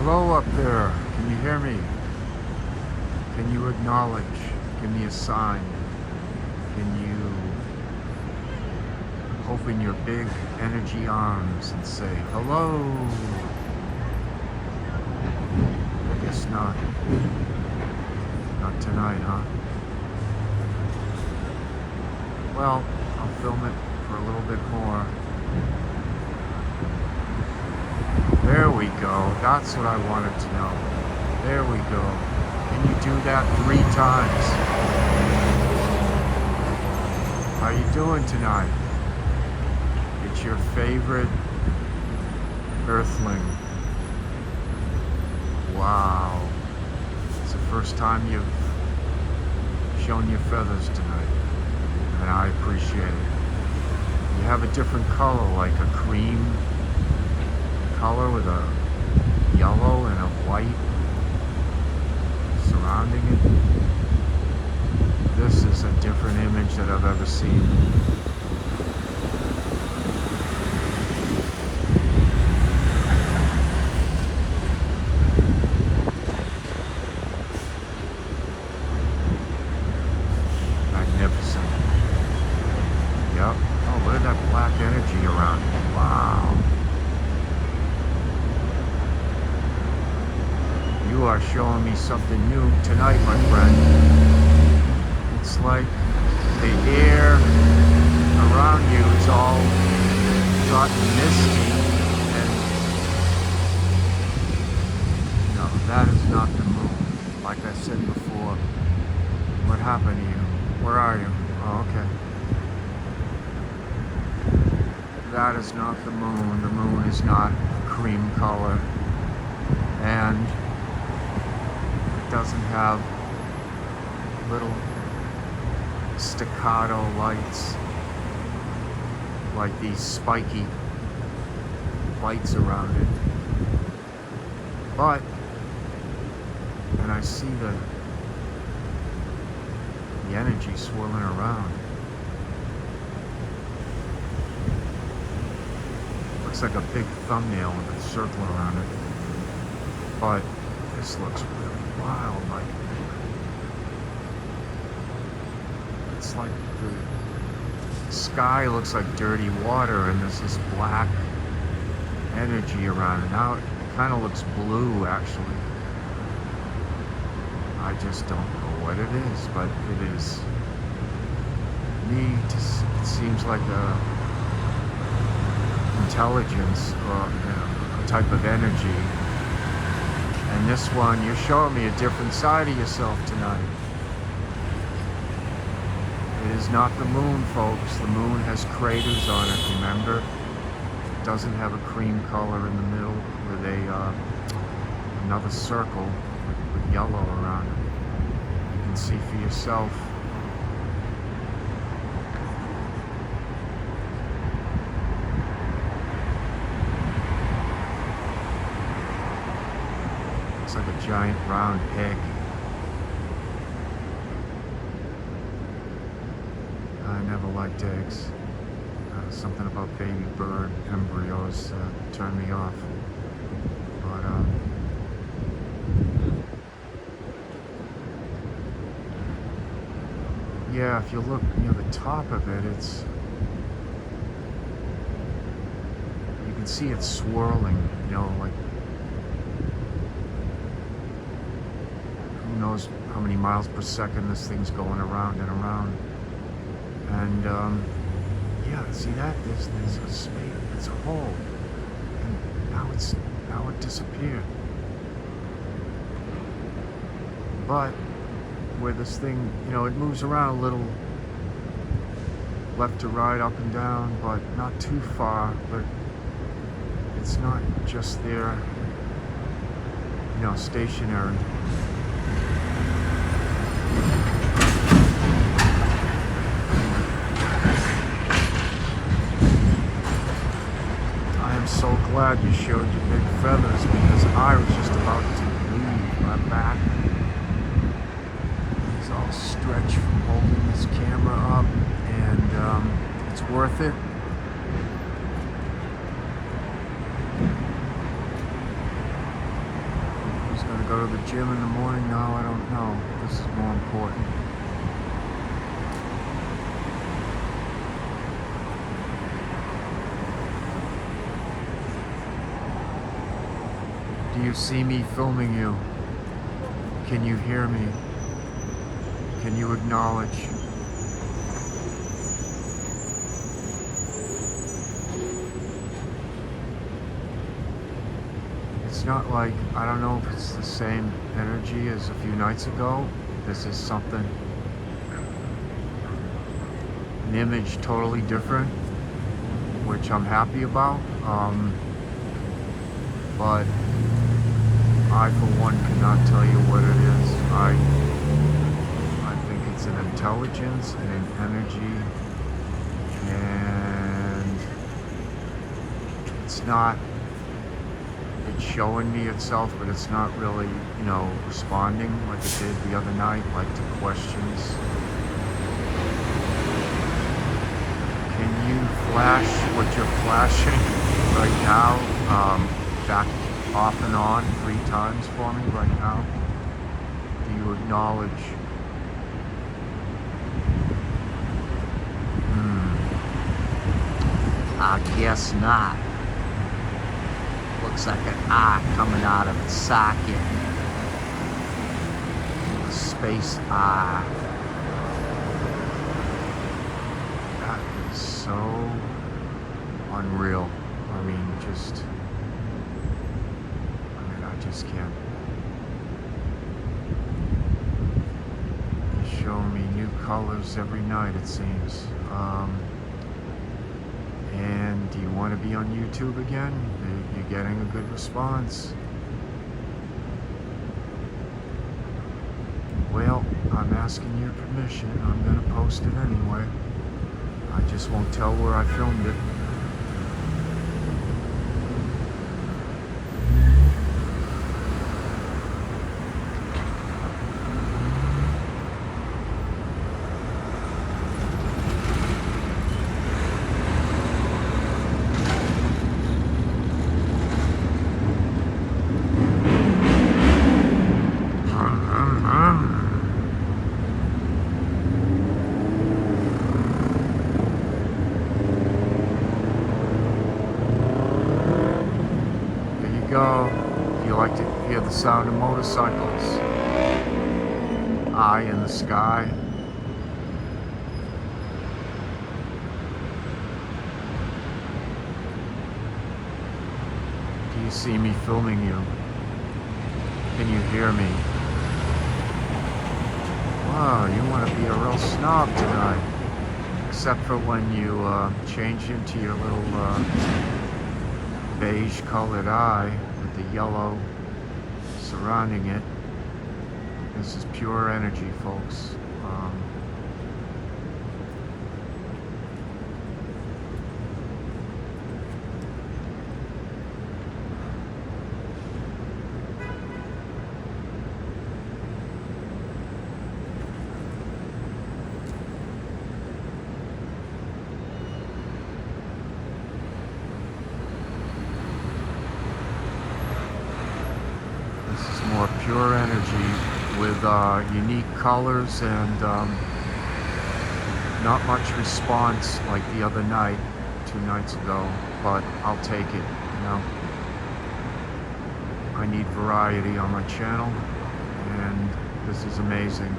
Hello up there. Can you hear me? Can you acknowledge? Give me a sign. Can you open your big energy arms and say hello? I guess not. Not tonight, huh? Well, I'll film it for a little bit more. There we go. That's what I wanted to know. There we go. Can you do that 3 times? How you doing tonight? It's your favorite earthling. Wow. It's the first time you've shown your feathers tonight, and I appreciate it. You have a different color, like a cream color with a yellow and a white surrounding it. This is a different image that I've ever seen. Magnificent. Yep. Oh, look at that black energy around it. Wow. You are showing me something new tonight, my friend. It's like the air around you is all gotten misty, and no, that is not the moon. Like I said before, what happened to you? Where are you? Oh, okay. That is not the moon. The moon is not cream color, and doesn't have little staccato lights like these spiky lights around it. But, and I see the energy swirling around. Looks like a big thumbnail with a circle around it. But this looks really wild, like it's like the sky looks like dirty water, and there's this black energy around it. Now it kind of looks blue, actually. I just don't know what it is, but it is neat. It seems like a intelligence, or a type of energy. And this one, you're showing me a different side of yourself tonight. It is not the moon, folks. The moon has craters on it, remember? It doesn't have a cream color in the middle with another circle with yellow around it. You can see for yourself. It's like a giant round egg. I never liked eggs. Something about baby bird embryos turned me off. But yeah, if you look near the top of it, you can see it swirling, like who knows how many miles per second this thing's going around and around. And yeah, see that? There's a space, it's a hole, and now it disappeared. But where this thing, it moves around a little, left to right, up and down, but not too far. But it's not just there, stationary. So glad you showed your big feathers, because I was just about to leave. My back is all stretched from holding this camera up, and it's worth it. go to the gym in the morning? No, I don't know. This is more important. Do you see me filming you? Can you hear me? Can you acknowledge? It's not like, I don't know if it's the same energy as a few nights ago. This is something, an image totally different, which I'm happy about. But I, for one, cannot tell you what it is. I think it's an intelligence and an energy, and it's not, it's showing me itself, but it's not really, you know, responding like it did the other night, like to questions. Can you flash what you're flashing right now, back off and on 3 times for me right now? Do you acknowledge? I guess not. Looks like an eye coming out of its socket. A space eye. That is so unreal. I mean, I just can't. You're showing me new colors every night, it seems. And do you want to be on YouTube again? You're getting a good response. Well, I'm asking your permission. I'm going to post it anyway. I just won't tell where I filmed it. Go. If you like to hear the sound of motorcycles, eye in the sky. Do you see me filming you? Can you hear me? Wow, you want to be a real snob tonight. Except for when you change into your little beige colored eye with the yellow surrounding it. This is pure energy, folks. This is more pure energy with unique colors and not much response like the other night, 2 nights ago, but I'll take it, you know. I need variety on my channel, and this is amazing.